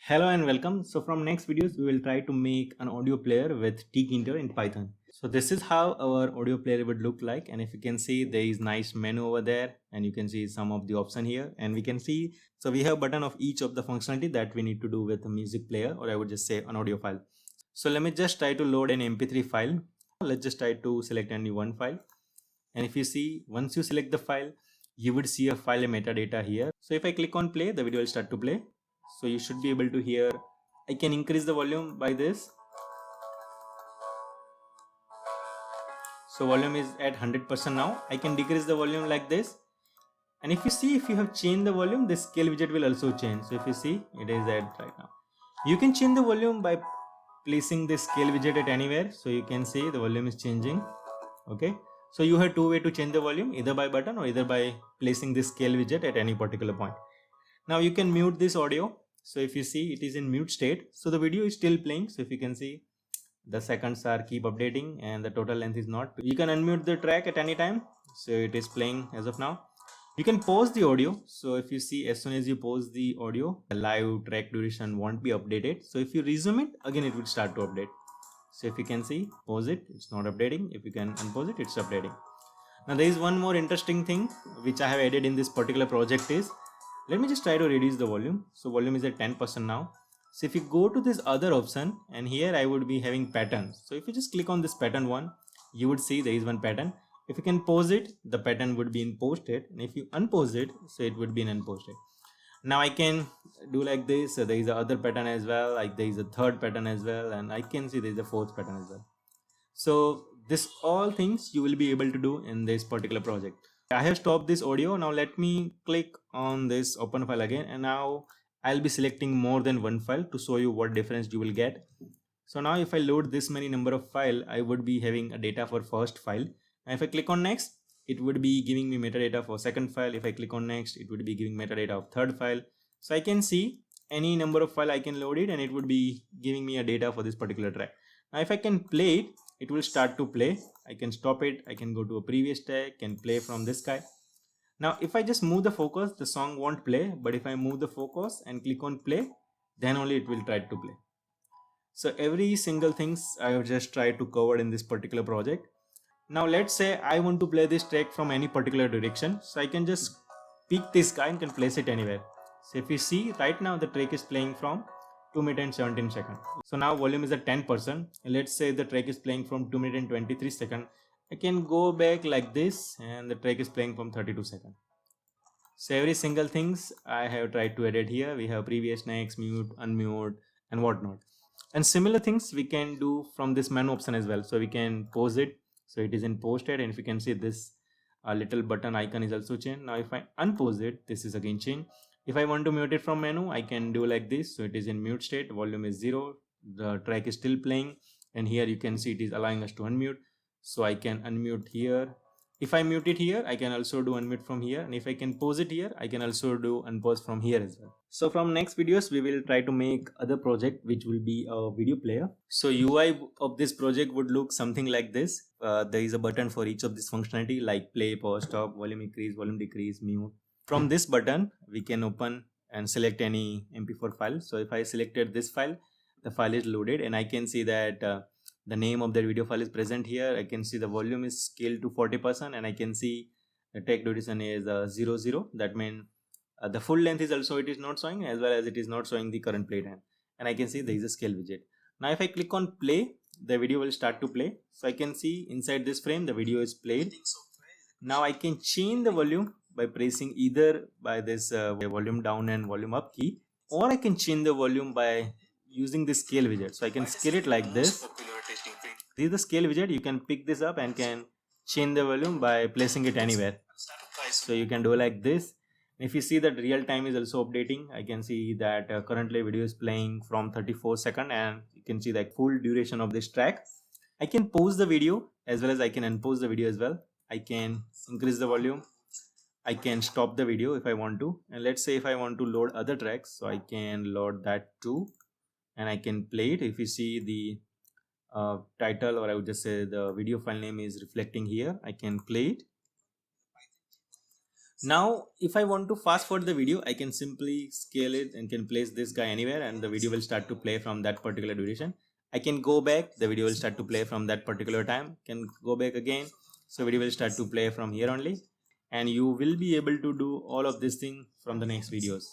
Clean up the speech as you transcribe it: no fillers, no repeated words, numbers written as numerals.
Hello and welcome. So from next videos, we will try to make an audio player with Tkinter in Python. So this is how our audio player would look like. And if you can see, there is nice menu over there and you can see some of the option here and we can see, so we have button of each of the functionality that we need to do with a music player, or I would just say an audio file. So let me just try to load an MP3 file. Let's just try to select only one file. And if you see, once you select the file, you would see a file metadata here. So if I click on play, the video will start to play. So you should be able to hear. I can increase the volume by this. So volume is at 100% now. I can decrease the volume like this. And if you see, if you have changed the volume, the scale widget will also change. So if you see, it is at right now. You can change the volume by placing the scale widget at anywhere. So you can see the volume is changing. Okay. So you have two ways to change the volume, either by button or either by placing the scale widget at any particular point. Now you can mute this audio. So if you see, it is in mute state. So the video is still playing. So if you can see, the seconds are keep updating and the total length is not. You can unmute the track at any time. So it is playing as of now. You can pause the audio. So if you see, as soon as you pause the audio, the live track duration won't be updated. So if you resume it, again it will start to update. So if you can see, pause it, it's not updating. If you can unpause it, it's updating. Now there is one more interesting thing which I have added in this particular project is, let me just try to reduce the volume. So volume is at 10% now. So if you go to this other option, and here I would be having patterns. So if you just click on this pattern one, you would see there is one pattern. If you can pause it, the pattern would be in posted, and if you unpause it, so it would be in unposted. Now I can do like this. So there is a other pattern as well, like there is a third pattern as well, and I can see there is a fourth pattern as well. So this all things you will be able to do in this particular project. I have stopped this audio. Now let me click on this open file again, and now I'll be selecting more than one file to show you what difference you will get. So now if I load this many number of file, I would be having a data for first file. And if I click on next, it would be giving me metadata for second file. If I click on next, it would be giving metadata of third file. So I can see any number of file I can load it and it would be giving me a data for this particular track. Now if I can play it, it will start to play. I can stop it. I can go to a previous track and play from this guy. Now if I just move the focus, the song won't play, but if I move the focus and click on play, then only it will try to play. So every single things I have just tried to cover in this particular project. Now let's say I want to play this track from any particular direction. So I can just pick this guy and can place it anywhere. So if you see right now the track is playing from 2 minutes and 17 seconds. So now volume is at 10%. Let's say the track is playing from 2 minutes and 23 seconds. I can go back like this and the track is playing from 32 seconds. So every single things I have tried to edit here. We have previous, next, mute, unmute and whatnot. And similar things we can do from this menu option as well. So we can pause it. So it is in posted, and if you can see this little button icon is also changed. Now if I unpause it, this is again changed. If I want to mute it from menu, I can do like this. So it is in mute state, volume is 0, the track is still playing, and here you can see it is allowing us to unmute. So I can unmute here. If I mute it here, I can also do unmute from here, and if I can pause it here, I can also do unpause from here as well. So from next videos, we will try to make other project which will be a video player. So UI of this project would look something like this. There is a button for each of this functionality like play, pause, stop, volume increase, volume decrease, mute. From this button, we can open and select any MP4 file. So if I selected this file, the file is loaded and I can see that the name of the video file is present here. I can see the volume is scaled to 40% and I can see the track duration is 00. That means the full length is also it is not showing, as well as it is not showing the current play time. And I can see there is a scale widget. Now if I click on play, the video will start to play. So I can see inside this frame the video is played. Now I can change the volume by pressing either by this volume down and volume up key, or I can change the volume by using the scale widget. So I can scale it like this. This is the scale widget. You can pick this up and can change the volume by placing it anywhere. So you can do like this. If you see that real time is also updating, I can see that currently video is playing from 34 seconds and you can see the full duration of this track. I can pause the video as well as I can unpause the video as well. I can increase the volume. I can stop the video if I want to. And let's say if I want to load other tracks, so I can load that too. And I can play it. If you see the title, or I would just say the video file name is reflecting here, I can play it. Now if I want to fast forward the video, I can simply scale it and can place this guy anywhere and the video will start to play from that particular duration. I can go back, the video will start to play from that particular time, can go back again, so video will start to play from here only, and you will be able to do all of this thing from the next videos.